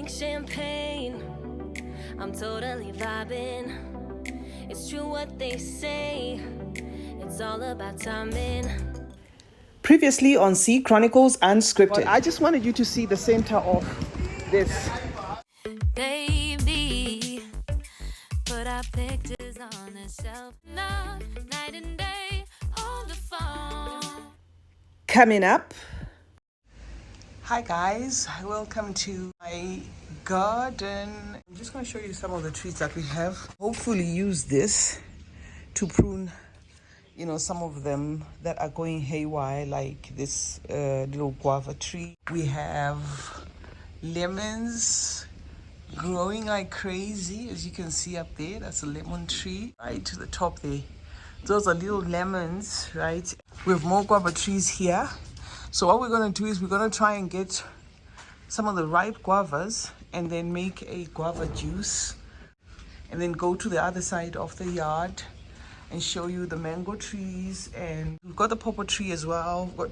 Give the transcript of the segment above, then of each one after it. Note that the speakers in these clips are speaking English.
drink champagne. I'm totally vibing. It's true what they say. It's all about timing. Previously on Sea Chronicles Unscripted. But I just wanted you to see the center of this. Baby, put our pictures on the shelf. Love, night and day, on the phone. Coming up. Hi guys, welcome to my garden. I'm just going to show you some of the trees that we have. Hopefully use this to prune, some of them that are going haywire, like this little guava tree. We have lemons growing like crazy, as you can see up there. That's a lemon tree right to the top there. Those are little lemons, right? We have more guava trees here. So what we're going to do is we're going to try and get some of the ripe guavas and then make a guava juice, and then go to the other side of the yard and show you the mango trees. And we've got the pawpaw tree as well. We've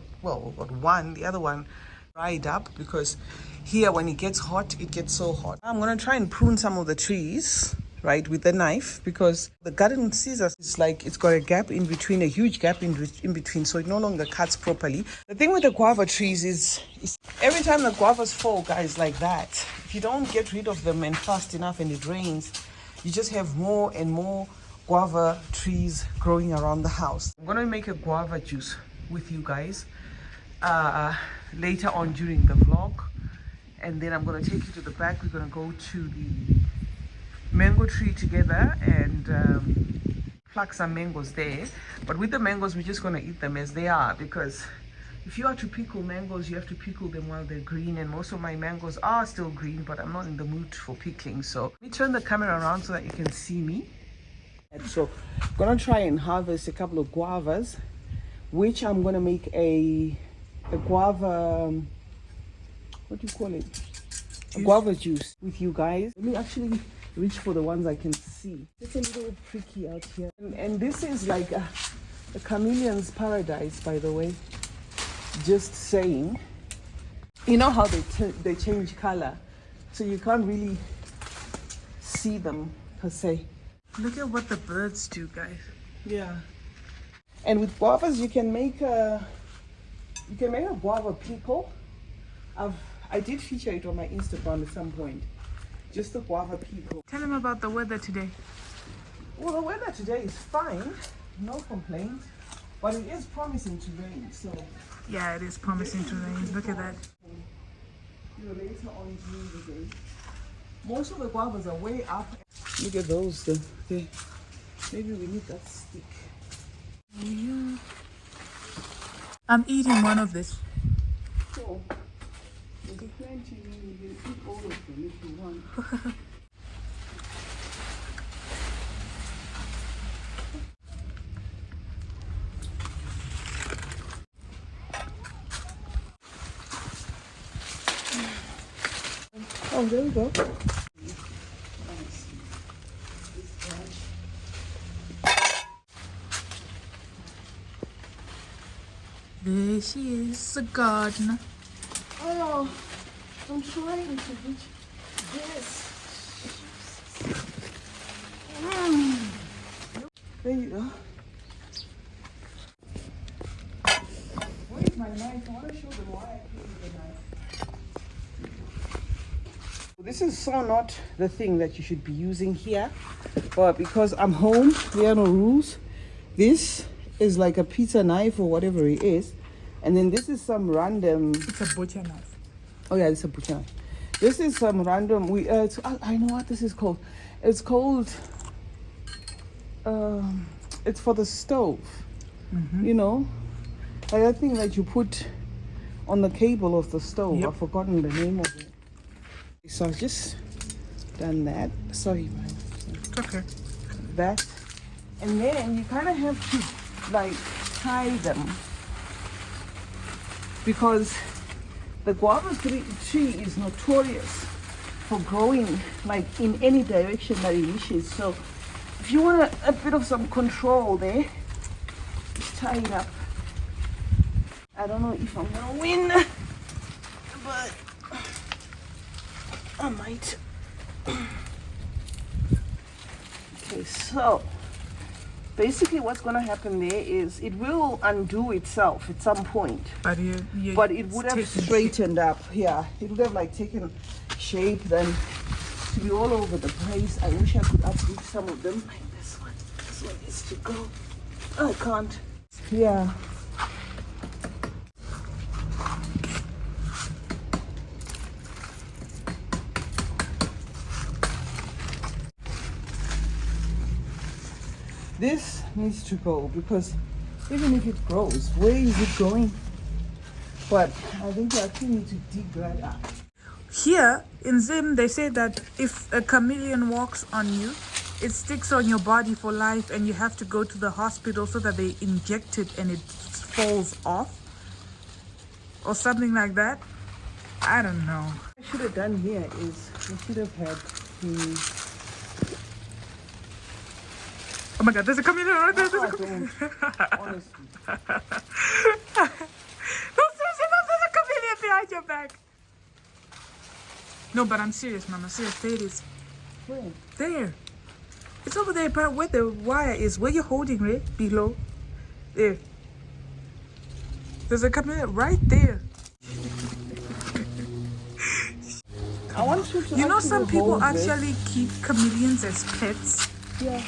got one. The other one dried up because here when it gets hot, it gets so hot. I'm going to try and prune some of the trees, right, with the knife, because the garden scissors is like it's got a gap in between, a huge gap in between, so it no longer cuts properly. The thing with the guava trees is every time the guavas fall, guys, like that, if you don't get rid of them and fast enough and it rains, you just have more and more guava trees growing around the house. I'm going to make a guava juice with you guys later on during the vlog, and then I'm going to take you to the back. We're going to go to the mango tree together and pluck some mangoes there. But with the mangoes, we're just going to eat them as they are, because if you are to pickle mangoes, you have to pickle them while they're green, and most of my mangoes are still green, but I'm not in the mood for pickling. So let me turn the camera around so that you can see me. And so I'm going to try and harvest a couple of guavas, which I'm going to make a guava, what do you call it? A guava juice with you guys. Let me actually reach for the ones I can see. It's a little tricky out here. And this is like a chameleon's paradise, by the way. Just saying. You know how they change color, so you can't really see them per se. Look at what the birds do, guys. Yeah. And with guavas, you can make a guava pickle. I did feature it on my Instagram at some point. Just the guava pickle. Tell them about the weather today. Well, the weather today is fine. No complaints. But it is promising to rain, so... Yeah, it is promising to rain. Look at that. Later on during the day. Most of the guavas are way up. Look at those. Maybe we need that stick. Yeah. I'm eating one of this. So, there's plenty. You can eat all of them if you want. Oh, there we go. There she is, the gardener. Oh, I'm trying to reach this. There you go. Where's my knife? I want to show them why I came with the knife. This is so not the thing that you should be using here, but because I'm home, there are no rules. This is like a pizza knife or whatever it is, and then this is some random... It's a butcher knife. Oh yeah, it's a butcher knife. This is some random... I know what this is called. It's called... it's for the stove. You know? Like that thing that you put on the cable of the stove. Yep. I've forgotten the name of it. So I've just done that. Sorry, man. It's okay. That. And then you kind of have to like tie them, because the guava tree is notorious for growing like in any direction that it wishes. So if you want a bit of some control there, just tie it up. I don't know if I'm gonna win, but I might. Okay, so basically what's going to happen there is it will undo itself at some point, But but it would have straightened up. Yeah, it would have like taken shape then to be all over the place. I wish I could uproot some of them. Like this one needs to go. I can't. Yeah. This needs to go because even if it grows, where is it going? But I think I actually need to dig that up. Here in Zim, they say that if a chameleon walks on you, it sticks on your body for life, and you have to go to the hospital so that they inject it and it falls off, or something like that. I don't know. What I should have done here is I should have had the. Oh my God! There's a chameleon right there. No, I don't. Honestly. No, seriously, no, there's a chameleon behind your back. No, but I'm serious, Mama. Serious. There it is. Where? There. It's over there, but where the wire is, where you're holding it, below. There. There's a chameleon right there. I want you to. You know, actually some people hold this. actually keep chameleons as pets. Yeah.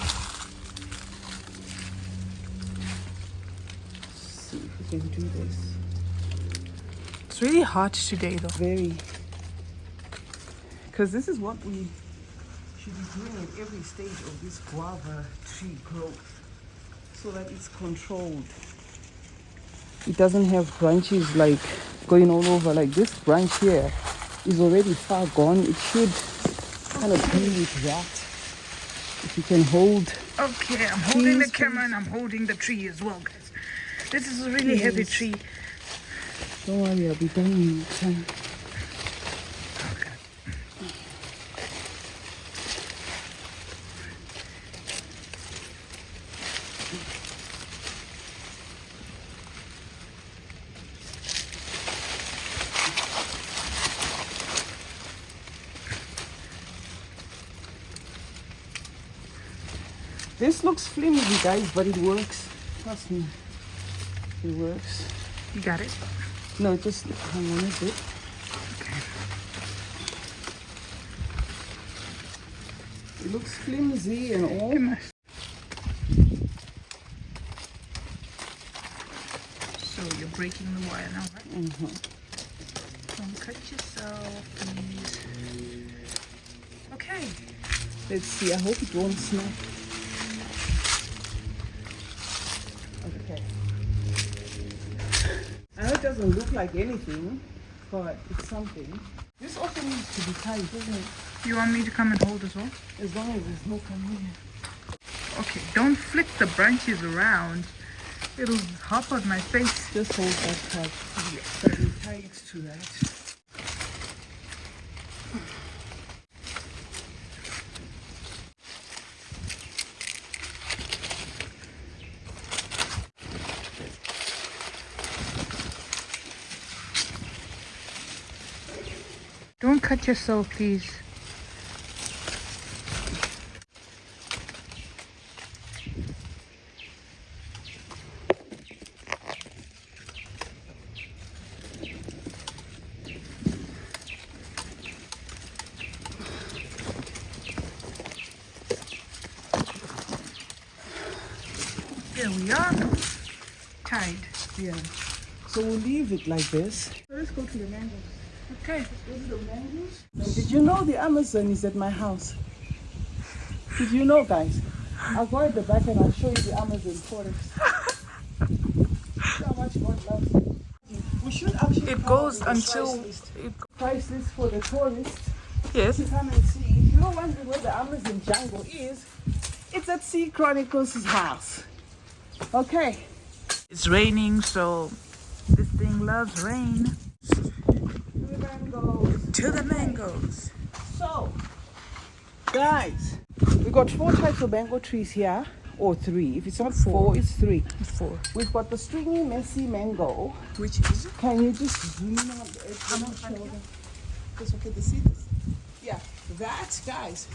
Let's see if we can do this. It's really hot today, though. Very. Because this is what we should be doing at every stage of this guava tree growth so that it's controlled. It doesn't have branches like going all over. Like this branch here is already far gone. It should kind of be with that. If you can hold. Okay, I'm holding the Please, camera and I'm holding the tree as well, guys. This is a really heavy Please. tree. Don't worry, I'll be done in time. Okay. This looks flimsy, guys, but it works. Trust me. It works. You got it? No, just hang on a bit. Okay. It looks flimsy and all. So you're breaking the wire now, right? Mm-hmm. Don't cut yourself, please. Okay. Let's see. I hope it won't snap. Okay. I know it doesn't look like anything, but it's something. This also needs to be tight, doesn't it? You want me to come and hold as well? As long as there's no chameleon. Okay, don't flick the branches around. It'll hop on my face. Just hold that part. Very tight to that. Don't cut yourself, please. There we are. Tied. Yeah. So we'll leave it like this. Let's go to the mangoes. Okay. Did you know the Amazon is at my house? Did you know, guys? I'll go at the back and I'll show you the Amazon forest. See how much God loves it. We should actually It come goes up with a until price list. it, Price list for the tourists yes. to come and see. If you're wondering where the Amazon jungle is, it's at Sea Chronicles' house. Okay. It's raining, so this thing loves rain. The mangoes. To the mangoes. So, guys, we got 4 types of mango trees here, or 3. If it's not 4, it's 3. 4. We've got the stringy, messy mango. Which is it? Can you just zoom out? It's okay to see this. That, guys,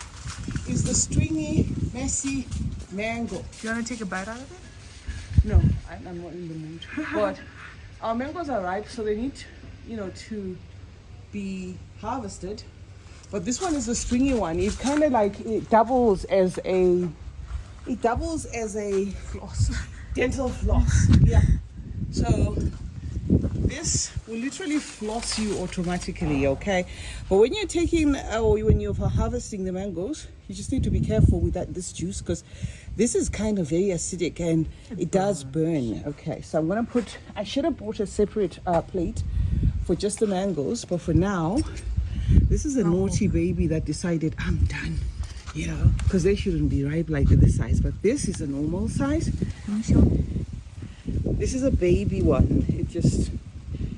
is the stringy, messy mango. You want to take a bite out of it? No, I'm not in the mood. But our mangoes are ripe, so they need, to be harvested. But this one is the stringy one. It kind of like it doubles as a Floss. dental floss. Yeah. So this will literally floss you automatically, okay? But when you're taking or when you're harvesting the mangoes, you just need to be careful with this juice, because this is kind of very acidic and it does burn. Okay, so I'm gonna I should have bought a separate plate for just the mangoes, but for now, this is a naughty baby that decided I'm done, because they shouldn't be ripe like this size, but this is a normal size. This is a baby one. It just,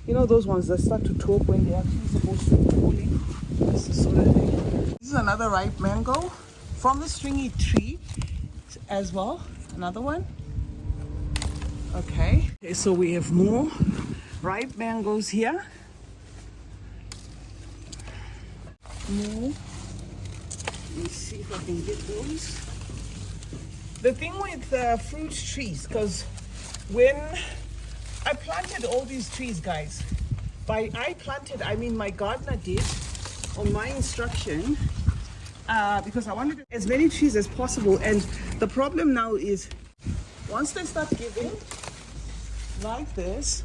those ones that start to talk when they're actually supposed to be falling. This is sort of thing. This is another ripe mango from the stringy tree as well. Another one. Okay, so we have more ripe mangoes here. More. Let me see if I can get those. The thing with fruit trees, because when I planted all these trees, guys, by I planted, I mean my gardener did on my instruction, because I wanted as many trees as possible. And the problem now is once they start giving like this,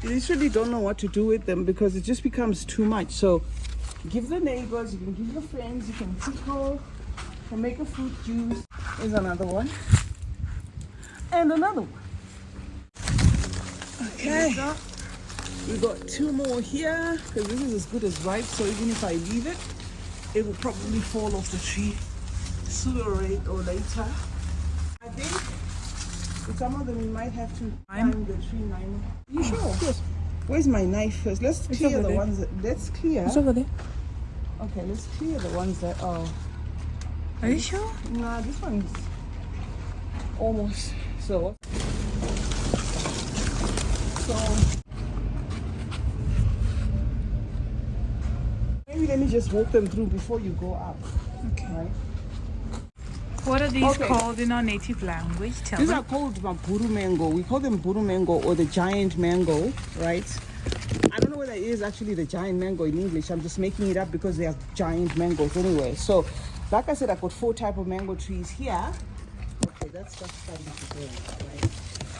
you literally don't know what to do with them because it just becomes too much. So give the neighbors, you can give your friends, you can pickle, you can make a fruit juice. Here's another one. And another one. Okay. We got two more here because this is as good as ripe, so even if I leave it, it will probably fall off the tree sooner or later. I think with some of them we might have to climb the tree. You sure? Yes. Where's my knife first? Let's clear the ones that. Let's clear. It's over there. Okay, let's clear the ones that are. Are you sure? Nah, this one's almost. So maybe let me just walk them through before you go up. Okay. Right? What are these Okay. called in our native language? Tell These me. are called buru mango. We call them buru mango or the giant mango, right? I don't know whether it is actually the giant mango in English. I'm just making it up because they are giant mangoes anyway. So, like I said, I've got 4 types of mango trees here. Okay, that's just starting to burn, right?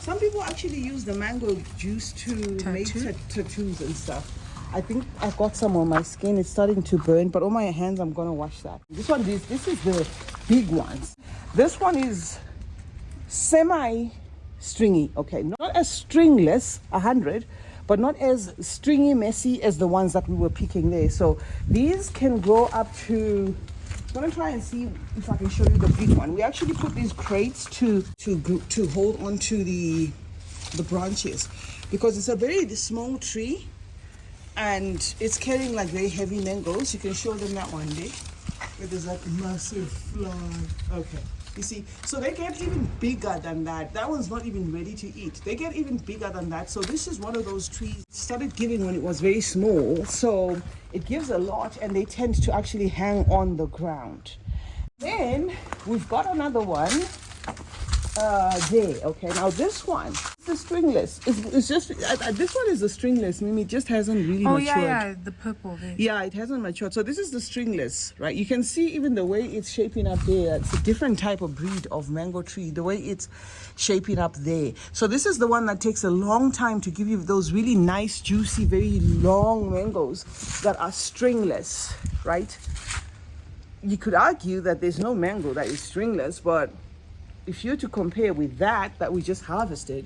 Some people actually use the mango juice to make tattoos and stuff. I think I've got some on my skin. It's starting to burn, but on my hands, I'm gonna wash that. This is the big ones. This one is semi-stringy, okay? Not as stringless, 100, but not as stringy, messy as the ones that we were picking there. So these can grow up to, I'm gonna try and see if I can show you the big one. We actually put these crates to hold onto the branches because it's a very small tree and it's carrying like very heavy mangoes. You can show them that one day. Where there's like massive fly. Okay. You see, so they get even bigger than that. That one's not even ready to eat. They get even bigger than that. So this is one of those trees. It started giving when it was very small. So it gives a lot and they tend to actually hang on the ground. Then we've got another one there. Okay, now this one is the stringless. It's just, this one is the stringless. Mimi, it just hasn't really matured. Yeah, the purple there. Yeah, it hasn't matured. So this is the stringless, right? You can see even the way it's shaping up there. It's a different type of breed of mango tree, the way it's shaping up there. So this is the one that takes a long time to give you those really nice, juicy, very long mangoes that are stringless, right? You could argue that there's no mango that is stringless, but if you're to compare with that we just harvested,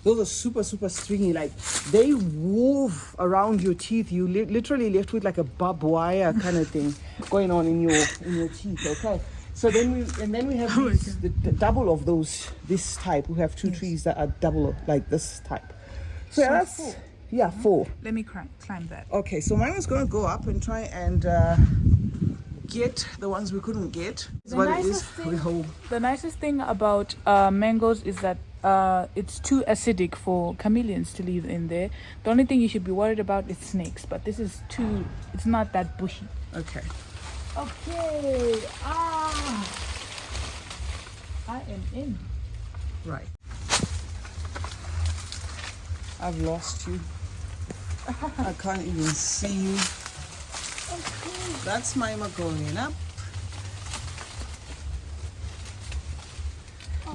those are super, super stringy. Like they wove around your teeth. You literally left with like a barbed wire kind of thing going on in your teeth. Okay. So then we have the double of those. This type. We have 2 trees that are double like this type. So yeah, that's 4. Yeah, 4. Let me climb that. Okay. So mine is gonna go up and try and get the ones we couldn't get. The nicest thing about mangoes is that it's too acidic for chameleons to live in there. The only thing you should be worried about is snakes, but this is it's not that bushy. Okay. Okay. I am in. Right. I've lost you. I can't even see you. Okay. That's Maima going up.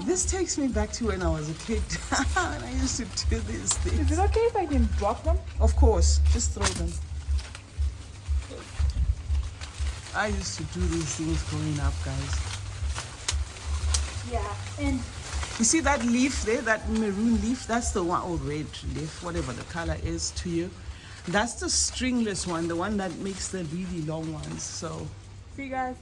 This takes me back to when I was a kid. And I used to do these Is things. it okay if I can drop them? Of course, just throw them. I used to do these things growing up, guys. Yeah. And You see that leaf there, that maroon leaf? That's the one, or red leaf, whatever the color is to you. That's the stringless one, the one that makes the really long ones. So, see, guys.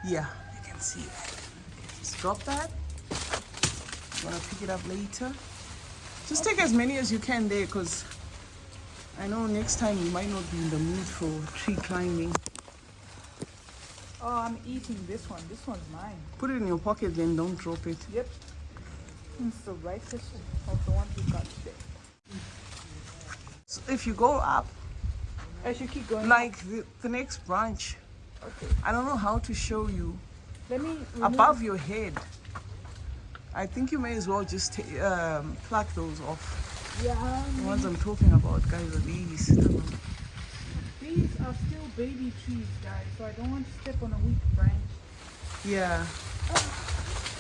yeah, you can see that. Okay, just drop that. I'm gonna pick it up later. Just take as many as you can there, because I know next time you might not be in the mood for tree climbing. Oh, I'm eating this one. This one's mine. Put it in your pocket, then don't drop it. Yep. It's the ricest of the ones we got today. So if you go up, I should keep going. like the next branch, Okay. I don't know how to show you, Let me remove. above your head. I think you may as well just pluck those off. Yeah. The ones I'm talking about, guys, are these. These are still baby trees, guys, so I don't want to step on a weak branch. Yeah.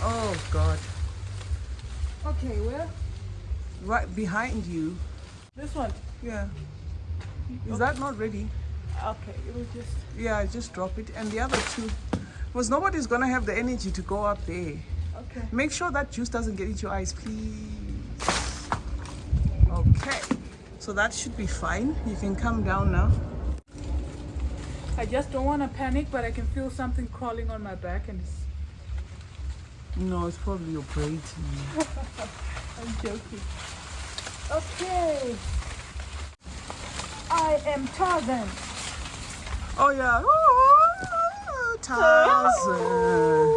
Oh God. Okay, where? Right behind you. This one. Yeah. Is that not ready? Okay, it was just. Yeah, just drop it. And the other two, because nobody's gonna have the energy to go up there. Okay. Make sure that juice doesn't get into your eyes, please. Okay. So that should be fine. You can come down now. I just don't want to panic, but I can feel something crawling on my back, and it's. No, it's probably your braid. I'm joking. Okay. I am Tarzan. Oh yeah. Oh, Tarzan.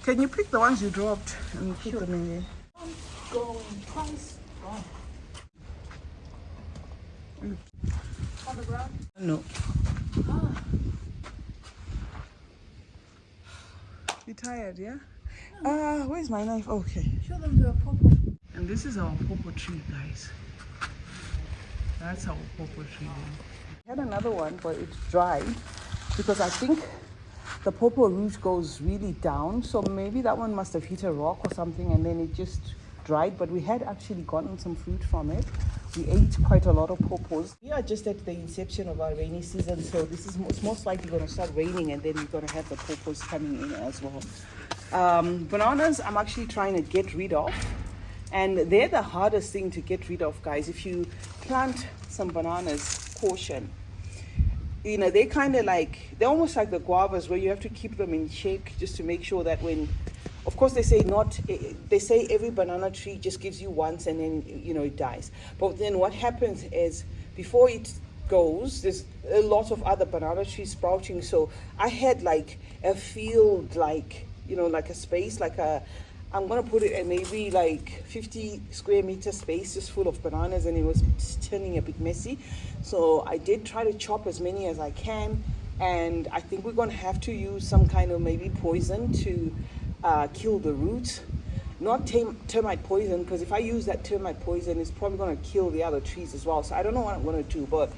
Can you pick the ones you dropped and put them in there? I'm going twice. Oh. On the ground. No. You tired, yeah? Where's my knife? Okay. Show them the purple. And this is our pawpaw tree, guys. That's our pawpaw tree. We had another one, but it's dried because I think the pawpaw root goes really down. So maybe that one must have hit a rock or something and then it just dried. But we had actually gotten some fruit from it. We ate quite a lot of pawpaws. We are just at the inception of our rainy season, so this is most likely going to start raining and then we're going to have the pawpaws coming in as well. Bananas, I'm actually trying to get rid of. And they're the hardest thing to get rid of, guys. If you plant some bananas, caution. You know, they're kind of like, they're almost like the guavas where you have to keep them in check just to make sure that when, of course they say every banana tree just gives you once and then, you know, it dies. But then what happens is before it goes, there's a lot of other banana trees sprouting. So I had like a field, like, you know, like a space, like I'm gonna put it at maybe like 50 square meter space just full of bananas, and it was turning a bit messy. So I did try to chop as many as I can, and I think we're gonna have to use some kind of maybe poison to kill the roots. Not termite poison, because if I use that termite poison, it's probably gonna kill the other trees as well. So I don't know what I'm gonna do, but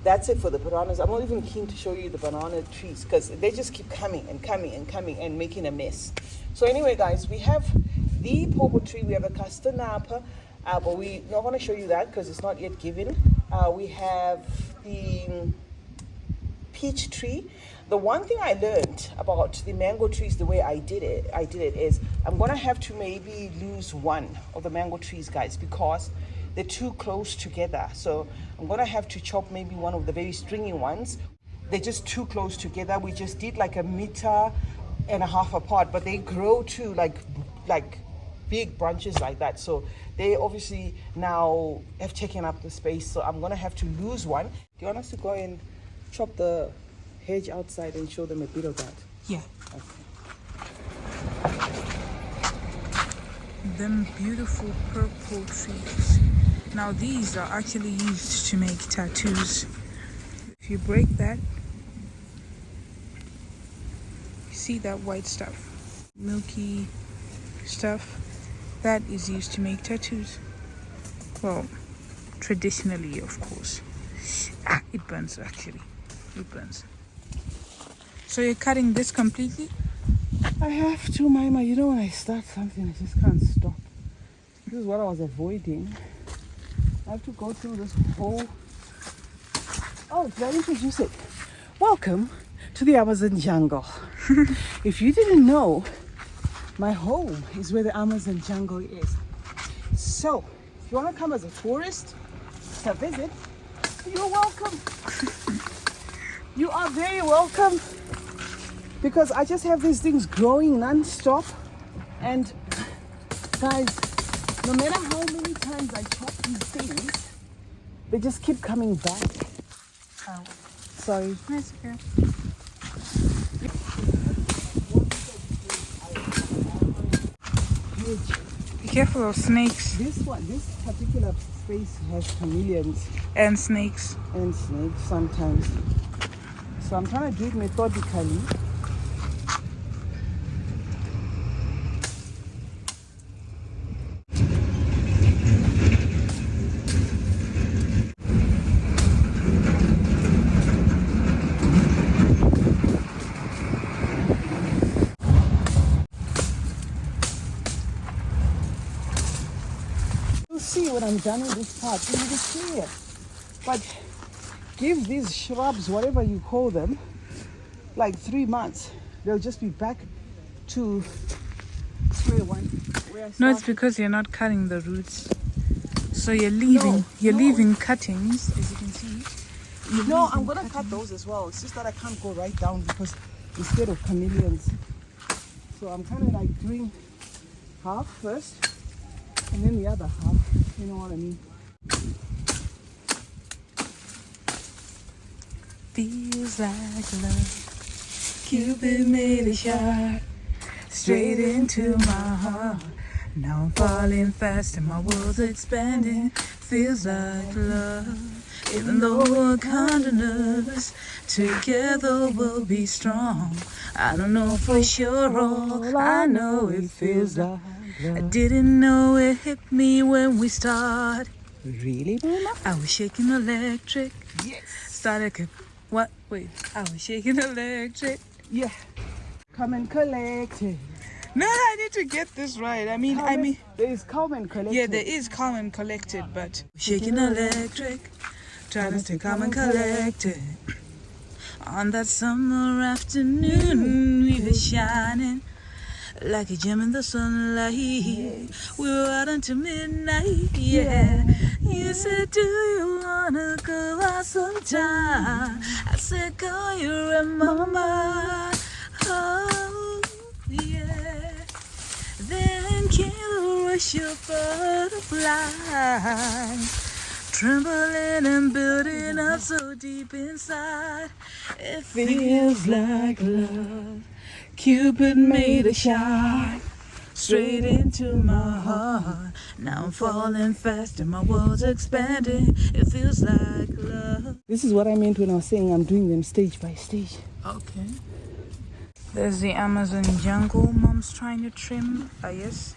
that's it for the bananas. I'm not even keen to show you the banana trees because they just keep coming and coming and coming and making a mess. So anyway, guys, we have the pawpaw tree, we have a castanapa, but we're not going to show you that because it's not yet given. We have the peach tree. The one thing I learned about the mango trees, the way I did it is I'm going to have to maybe lose one of the mango trees, guys, because they're too close together. So I'm going to have to chop maybe one of the very stringy ones. They're just too close together. We just did like 1.5 meters apart, but they grow to like big branches like that. So they obviously now have taken up the space. So I'm going to have to lose one. Do you want us to go and chop the hedge outside and show them a bit of that? Yeah. Okay. Them beautiful purple trees. Now these are actually used to make tattoos. If you break that, see that white stuff, milky stuff, that is used to make tattoos. Well, traditionally, of course. It burns actually. It burns. So you're cutting this completely? I have to, Mima. You know, when I start something, I just can't stop. This is what I was avoiding. I have to go through this whole... Oh, did I introduce it? Welcome to the Amazon jungle. If you didn't know, my home is where the Amazon jungle is. So, if you want to come as a tourist to visit, you're welcome. You are very welcome. Because I just have these things growing non-stop. And guys, no matter how many times I chop these things, they just keep coming back. Oh, Sorry. that's okay. Be careful of snakes This particular space has chameleons and snakes. and snakes sometimes. So I'm trying to do it methodically. You'll see when I'm done with this part, you will see it. But give these shrubs, whatever you call them, like 3 months. They'll just be back to square one. Where I No, it's started. because you're not cutting the roots. So you're leaving No. leaving cuttings, as you can see. No, I'm gonna cut those as well. It's just that I can't go right down because instead of chameleons. So I'm kind of like doing half first and then the other half. You know what I mean? Feels like love. Cupid made a shot straight into my heart. Now I'm falling fast and my world's expanding. Feels like love. Even though we're kind of nervous, together we'll be strong. I don't know for sure, all I know it feels like. I didn't know it hit me when we started. Really, Mama? I was shaking electric. Yes. Started. What? Wait. I was shaking electric. Yeah. Come and collect it. No, I need to get this right. I mean, There is come and collect yeah, it. there is calm and collected, but shaking electric, trying to stay calm and collected. On that summer afternoon, we were shining like a gem in the sunlight. We were out until midnight, yeah. You said, do you wanna go out sometime? I said, girl, you're in my mind. Oh, yeah. Then came the rush of butterflies, trembling and building up so deep inside. It feels like love. Cupid made a shot straight into my heart. Now I'm falling fast and my world's expanding. It feels like love. This is what I meant when I was saying I'm doing them stage by stage. Okay. There's the Amazon jungle mom's trying to trim. Yes.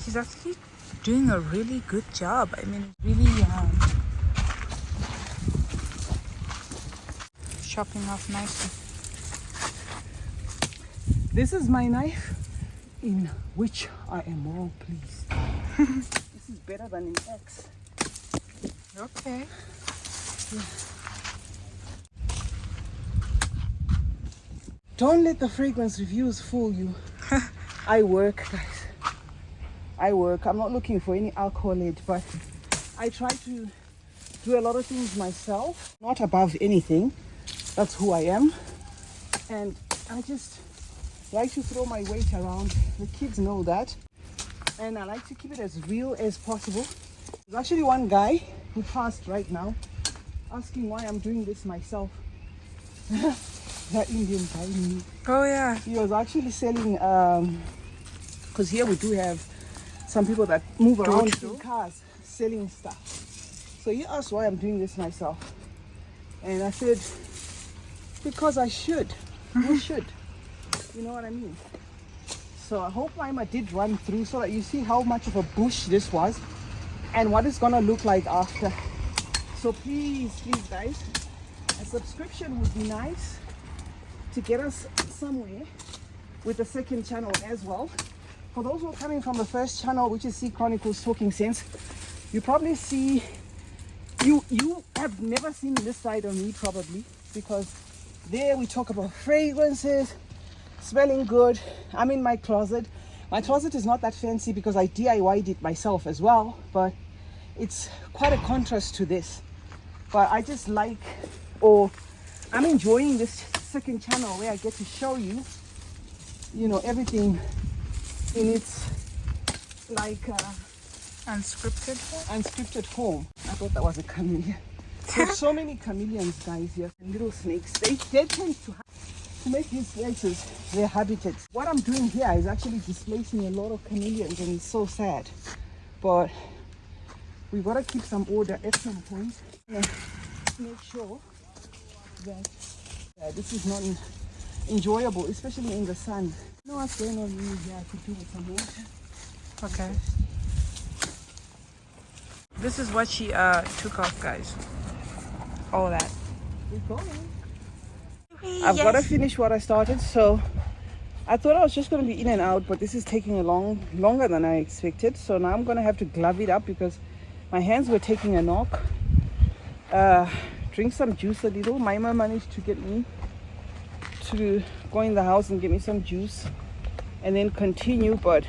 She's actually doing a really good job. I mean, really chopping off nicely. This is my knife in which I am all pleased. This is better than an axe. Okay. Don't let the fragrance reviews fool you. I work, guys. I work. I'm not looking for any accolade, but I try to do a lot of things myself. Not above anything. That's who I am. And I just like to throw my weight around. The kids know that. And I like to keep it as real as possible. There's actually one guy who passed right now asking why I'm doing this myself. That Indian guy knew. Oh yeah. He was actually selling, because here we do have some people that move around in cars selling stuff. So he asked why I'm doing this myself. And I said, because I should. You should. You know what I mean? So I hope Mima did run through so that you see how much of a bush this was and what it's gonna look like after. So please guys, a subscription would be nice to get us somewhere with the second channel as well. For those who are coming from the first channel, which is Sea Chronicles Talking Sense, you probably see, you have never seen this side of me probably, because there we talk about fragrances, smelling good. I'm in my closet. My closet is not that fancy because I DIY'd it myself as well, but it's quite a contrast to this. But I just like, or I'm enjoying this second channel where I get to show you, you know, everything in its like unscripted form. I thought that was a chameleon. There's so many chameleons, guys, here, and little snakes. They tend to make these places their habitats. What I'm doing here is actually displacing a lot of chameleons, and it's so sad. But we gotta keep some order at some point and make sure that this is not enjoyable, especially in the sun. You know what's going on here? I could do with some water. Okay. This is what she took off, guys. All that. We're going. I've got to finish what I started, so I thought I was just going to be in and out, but this is taking longer than I expected. So now I'm going to have to glove it up because my hands were taking a knock. Drink some juice a little. Mima managed to get me to go in the house and get me some juice and then continue, but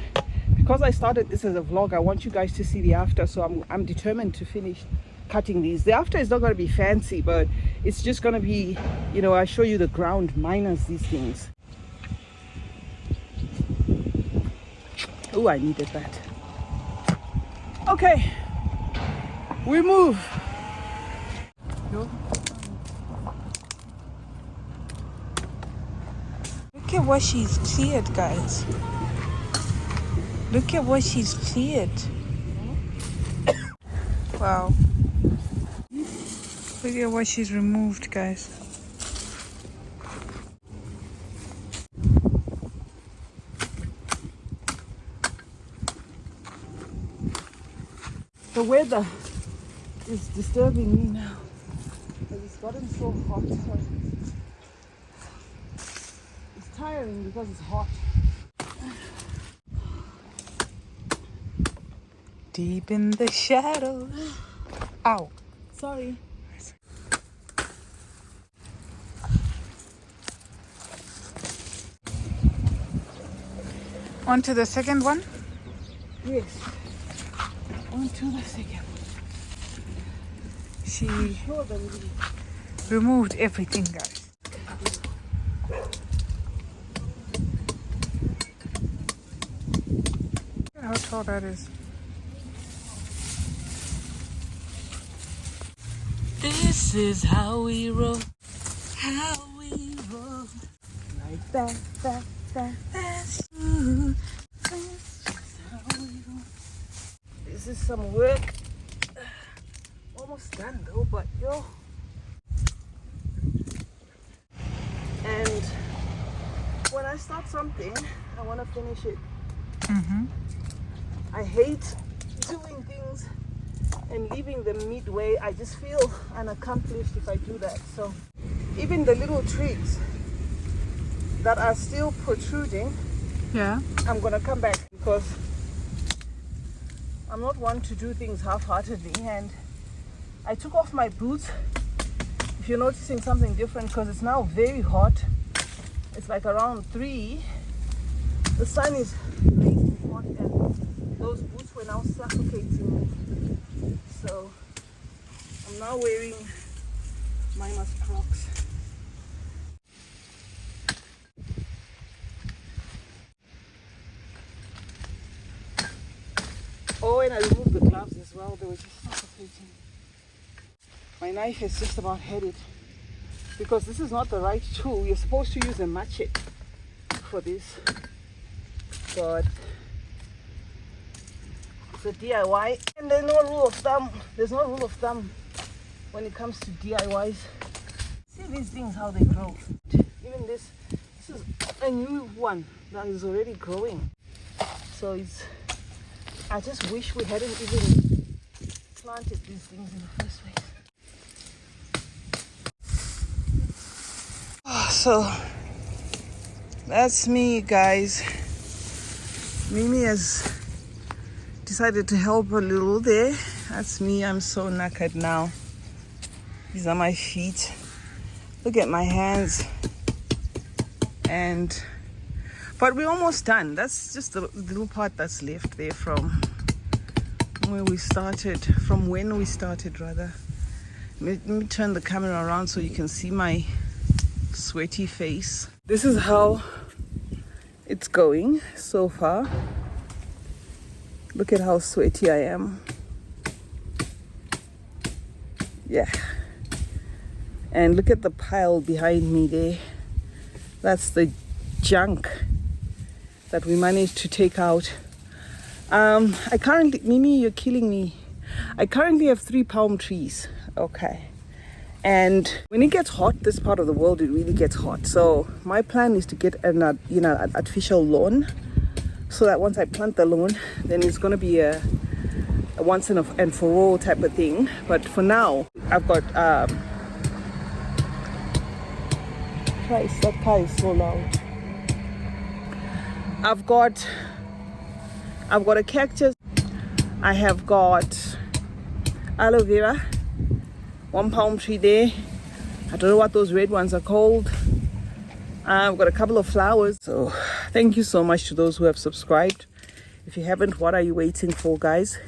because I started this as a vlog, I want you guys to see the after, so I'm determined to finish cutting these. The after is not going to be fancy, but it's just going to be, you know, I show you the ground minus these things. Oh, I needed that. Okay, we move. Look at what she's cleared, guys. Look at what she's cleared. Wow. Look at what she's removed, guys. The weather is disturbing me now. It's gotten so hot. It's tiring because it's hot. Deep in the shadows. Ow. Sorry. On to the second one. Yes. On to the second. She Sure, then removed everything, guys. Look at how tall that is. This is how we roll. How we roll. like that. That's you. This is some work. Almost done though, but yo. And when I start something, I want to finish it. I hate doing things and leaving them midway. I just feel unaccomplished if I do that. So even the little twigs that are still protruding, Yeah. I'm gonna come back because I'm not one to do things half-heartedly. And I took off my boots. If you're noticing something different, because it's now very hot. It's like around 3. The sun is blazing hot and those boots were now suffocating me. So I'm now wearing Mima's Crocs. Oh, and I removed the gloves as well. They were just suffocating. My knife is just about headed because this is not the right tool. You're supposed to use a machete for this, but it's a DIY, and there's no rule of thumb. There's no rule of thumb when it comes to DIYs. See these things, how they grow. Even this This is a new one that is already growing. So it's, I just wish we hadn't even planted these things in the first place. So that's me, guys. Mimi has decided to help a little there. That's me. I'm so knackered now. These are my feet. Look at my hands. But we're almost done. That's just the little part that's left there from where we started, from when we started rather. Let me turn the camera around so you can see my sweaty face. This is how it's going so far. Look at how sweaty I am. Yeah. And look at the pile behind me there. That's the junk that we managed to take out. I currently, Mimi, you're killing me. I currently have 3 palm trees. Okay. And when it gets hot, this part of the world, it really gets hot. So my plan is to get an artificial lawn, so that once I plant the lawn, then it's going to be a once and for all type of thing. But for now, I've got Christ, that car is so loud. I've got a cactus. I have got aloe vera, 1 palm tree there. I don't know what those red ones are called. I've got a couple of flowers. So thank you so much to those who have subscribed. If you haven't, what are you waiting for, guys?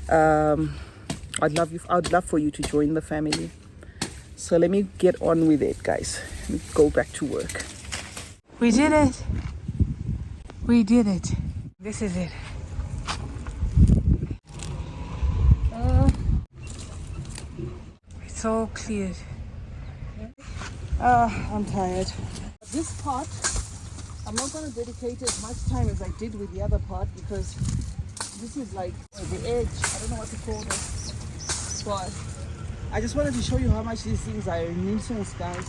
I'd love for you to join the family. So let me get on with it, guys. Let me go back to work. We did it. We did it. This is it. It's all cleared. I'm tired. This part, I'm not going to dedicate as much time as I did with the other part, because this is like the edge. I don't know what to call this. But I just wanted to show you how much these things are a nuisance, guys.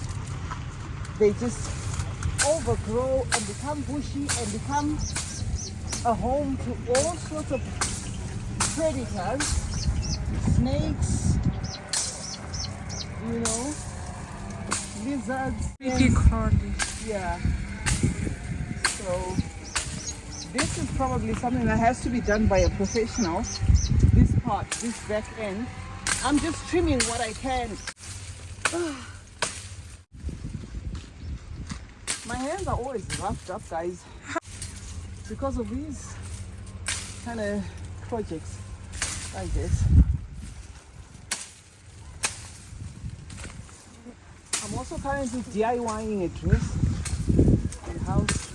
They just overgrow and become bushy and become a home to all sorts of predators, snakes, you know, lizards. Creepy crawly. Yeah. So this is probably something that has to be done by a professional. This part, this back end. I'm just trimming what I can. My hands are always roughed up, guys, because of these kind of projects like this. I'm also currently DIYing a dress and house.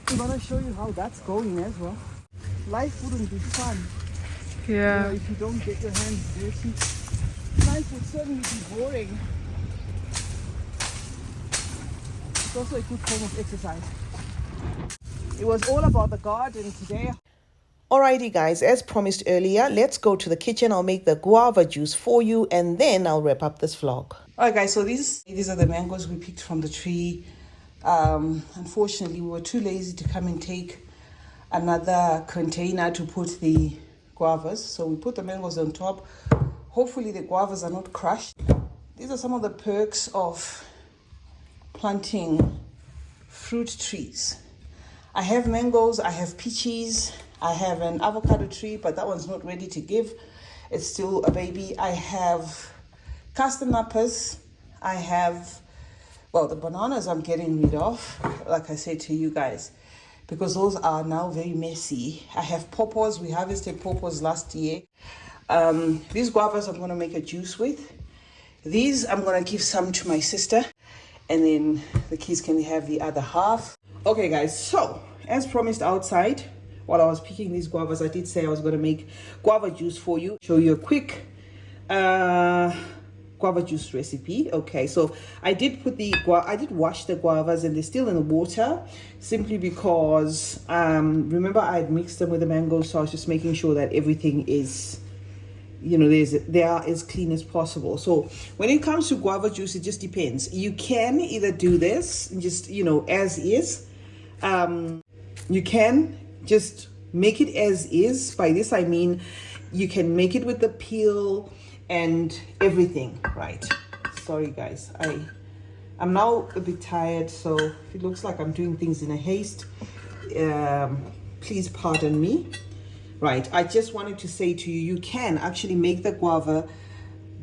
I'm gonna show you how that's going as well. Life wouldn't be fun, Yeah. if you don't get your hands dirty. Life would certainly be boring. It's also a good form of exercise. It was all about the garden today. Alrighty guys, as promised earlier, let's go to the kitchen. I'll make the guava juice for you and then I'll wrap up this vlog. Alright guys, so these are the mangoes we picked from the tree. Unfortunately, we were too lazy to come and take another container to put the guavas. So we put the mangoes on top. Hopefully the guavas are not crushed. These are some of the perks of planting fruit trees. I have mangoes, I have peaches, I have an avocado tree, but that one's not ready to give. It's still a baby. I have castanapes. I have, well, the bananas I'm getting rid of, like I said to you guys, because those are now very messy. I have pawpaws. We harvested pawpaws last year. These guavas I'm going to make a juice with. These I'm going to give some to my sister, and then the kids can have the other half. Okay guys, so as promised outside, while I was picking these guavas, I did say I was going to make guava juice for you. Show you a quick guava juice recipe. Okay, so I did wash the guavas and they're still in the water, simply because remember I had mixed them with the mangoes, so I was just making sure that everything is you know, they are as clean as possible. So when it comes to guava juice, it just depends. You can either do this just, you know, as is. You can just make it as is. By this I mean you can make it with the peel and everything, right? Sorry guys, I'm now a bit tired, so if it looks like I'm doing things in a haste, please pardon me. Right, I just wanted to say to you, you can actually make the guava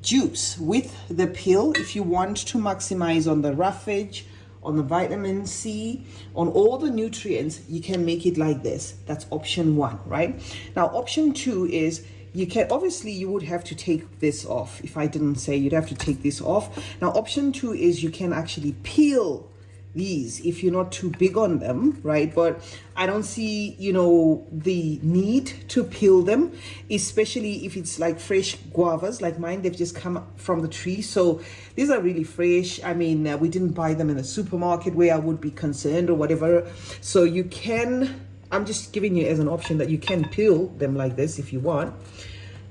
juice with the peel if you want to maximize on the roughage, on the vitamin C, on all the nutrients. You can make it like this. That's option 1, right? Now option 2 is you can, obviously you would have to take this off. If I didn't say, you'd have to take this off. Now option 2 is you can actually peel these if you're not too big on them, right? But I don't see, you know, the need to peel them, especially if it's like fresh guavas like mine. They've just come from the tree, so these are really fresh. I mean, we didn't buy them in a supermarket where I would be concerned or whatever. So you can, I'm just giving you as an option that you can peel them like this if you want.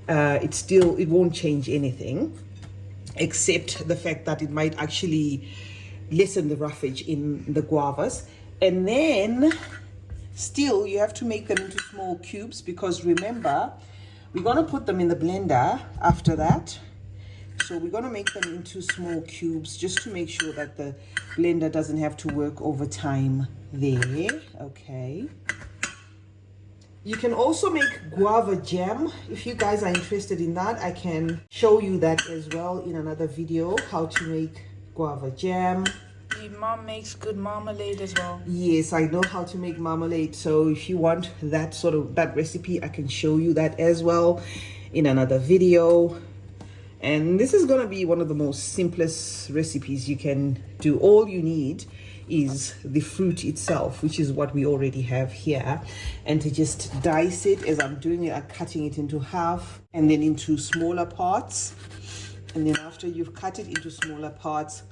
It won't change anything, except the fact that it might actually lessen the roughage in the guavas. And then still you have to make them into small cubes, because remember, we're going to put them in the blender after that. So we're going to make them into small cubes just to make sure that the blender doesn't have to work overtime there. Okay, you can also make guava jam. If you guys are interested in that, I can show you that as well in another video, how to make guava jam. Your mom makes good marmalade as well. Yes, I know how to make marmalade. So if you want that recipe, I can show you that as well in another video. And this is going to be one of the most simplest recipes you can do. All you need is the fruit itself, which is what we already have here, and to just dice it as I'm doing it. I'm cutting it into half and then into smaller parts. And then after you've cut it into smaller parts,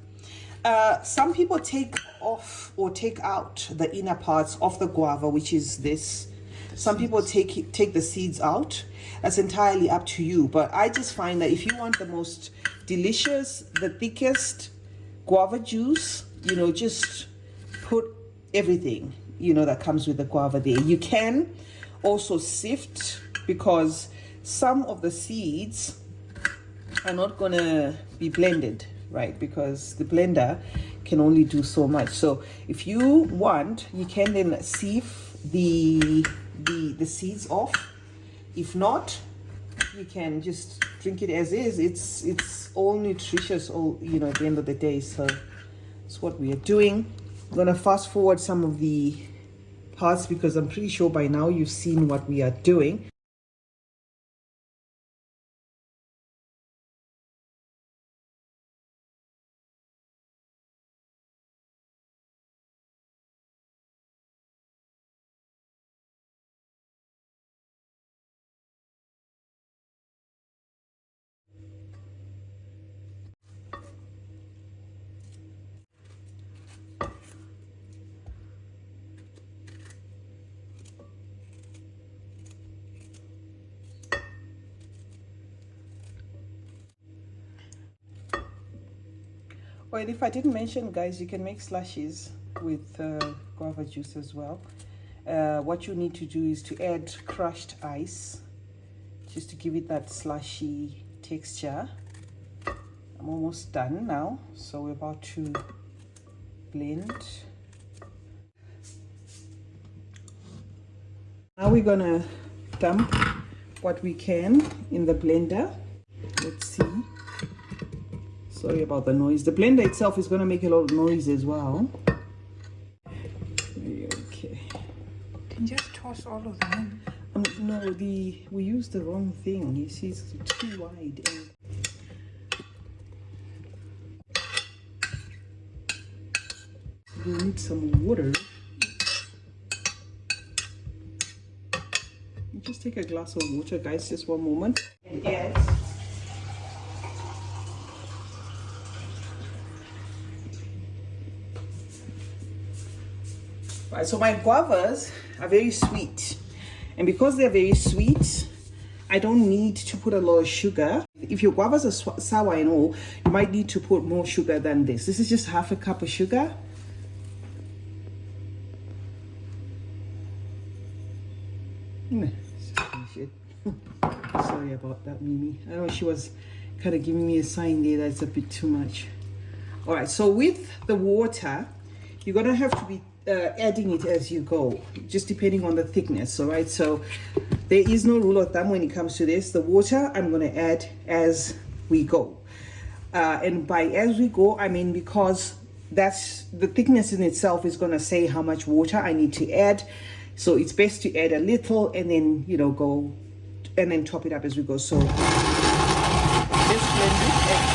some people take off or take out the inner parts of the guava, which is this. Some people take the seeds out. That's entirely up to you. But I just find that if you want the most delicious, the thickest guava juice, you know, just put everything, you know, that comes with the guava there. You can also sift, because some of the seeds are not going to be blended, right? Because the blender can only do so much. So if you want, you can then sieve the seeds off. If not, you can just drink it as is. It's all nutritious, all, you know, at the end of the day. So that's what we are doing. I'm gonna fast forward some of the parts, because I'm pretty sure by now you've seen what we are doing. Oh, and if I didn't mention, guys, you can make slushies with guava juice as well. What you need to do is to add crushed ice, just to give it that slushy texture. I'm almost done now, so we're about to blend. Now we're gonna dump what we can in the blender. Let's see. Sorry about the noise. The blender itself is going to make a lot of noise as well. Okay. You can just toss all of them in. No, we used the wrong thing. You see, it's too wide. And we need some water. You just take a glass of water, guys. Just one moment. And add. Right, so my guavas are very sweet, and because they're very sweet, I don't need to put a lot of sugar. If your guavas are sour and all, you might need to put more sugar than this. This is just half a cup of sugar. Sorry about that, Mimi. I know she was kind of giving me a sign there that's a bit too much. All right, so with the water, you're gonna have to be adding it as you go, just depending on the thickness. All right, so there is no rule of thumb when it comes to this. The water I'm gonna add as we go, and by as we go, I mean because that's the thickness in itself is gonna say how much water I need to add. So it's best to add a little and then, you know, go and then top it up as we go. So let's blend it.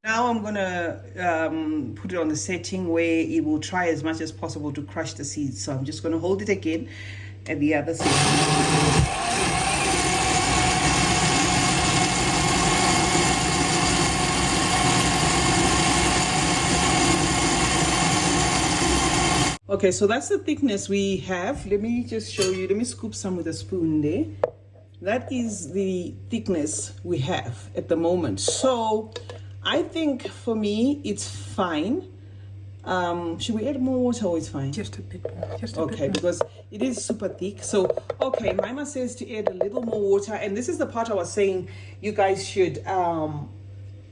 Now I'm gonna put it on the setting where it will try as much as possible to crush the seeds. So I'm just gonna hold it again at the other side. Okay, so that's the thickness we have. Let me just show you. Let me scoop some with a spoon there. That is the thickness we have at the moment. So I think for me, it's fine. Should we add more water or it's fine? Just a bit more. Just a bit Okay, more. because it is super thick. So, okay, Mima says to add a little more water. And this is the part I was saying you guys should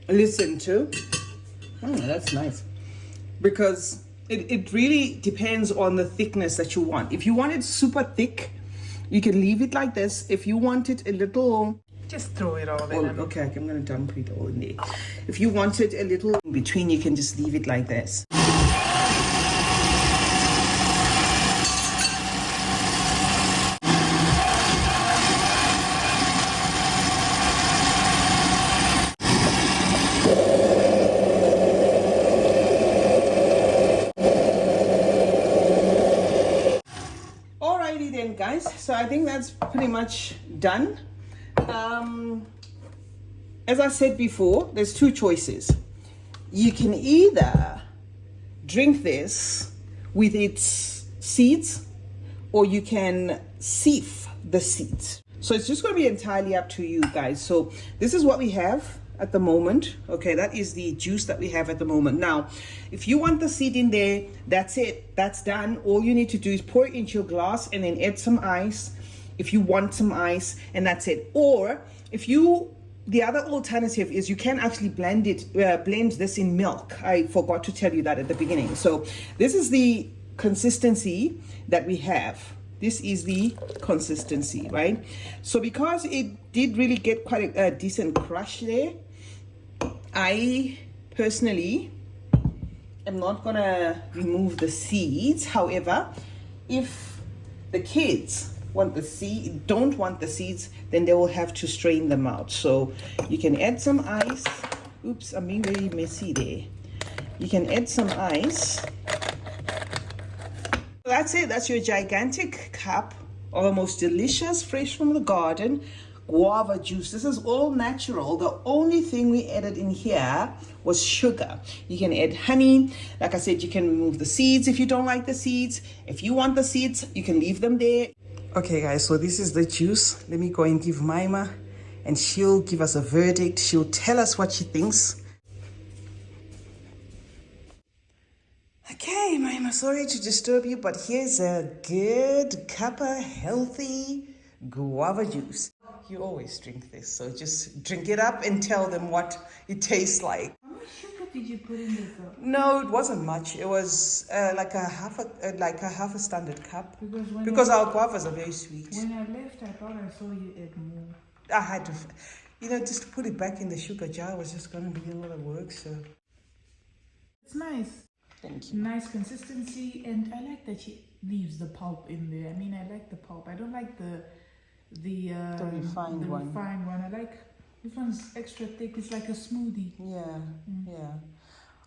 listen to. That's nice. Because it really depends on the thickness that you want. If you want it super thick, you can leave it like this. If you want it a little... Just throw it all Oh, in. okay, I'm going to dump it all in there. If you want it a little in between, you can just leave it like this. Alrighty then, guys. So I think that's pretty much done. As I said before, there's two choices. You can either drink this with its seeds, or you can sieve the seeds. So it's just going to be entirely up to you guys. So this is what we have at the moment. Okay, that is the juice that we have at the moment. Now, if you want the seed in there, that's it. That's done. All you need to do is pour it into your glass and then add some ice if you want some ice, and that's it. Or if you... The other alternative is you can actually blend this in milk. I forgot to tell you that at the beginning. So this is the consistency that we have. This is the consistency, right? So because it did really get quite a decent crush there, I personally am not gonna remove the seeds. However, if the kids don't want the seeds, then they will have to strain them out. So you can add some ice. Oops, I'm being very messy there. You can add some ice. That's it. That's your gigantic cup of the most delicious, fresh from the garden guava juice. This is all natural. The only thing we added in here was sugar. You can add honey. Like I said, you can remove the seeds if you don't like the seeds. If you want the seeds, you can leave them there. Okay guys, so this is the juice. Let me go and give Mima, and she'll give us a verdict. She'll tell us what she thinks. Okay, Mima, sorry to disturb you, but here's a good cup of healthy guava juice. You always drink this, so just drink it up and tell them what it tastes like. How much sugar did you put in this though? No, it wasn't much. It was like a half a standard cup. Because our guavas are very sweet. When I left, I thought I saw you add more. I had to, just to put it back in the sugar jar was just going to be a lot of work. So It's nice. thank you. Nice consistency, and I like that she leaves the pulp in there. I mean, I like the pulp. I don't like the refined one. refined one. I like this one's extra thick. It's like a smoothie. Yeah, yeah.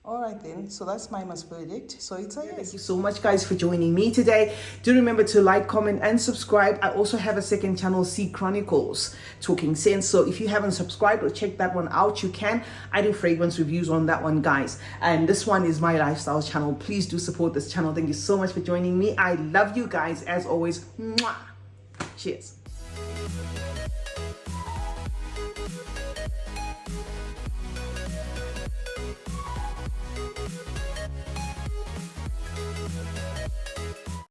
All right then, so that's Maima's verdict. So it's a yes. Thank you so much, guys, for joining me today. Do remember to like, comment, and subscribe. I also have a second channel, C Chronicles, Talking Sense. So if you haven't subscribed or checked that one out, you can. I do fragrance reviews on that one, guys. And this one is my lifestyle channel. Please do support this channel. Thank you so much for joining me. I love you guys as always. Mwah. Cheers.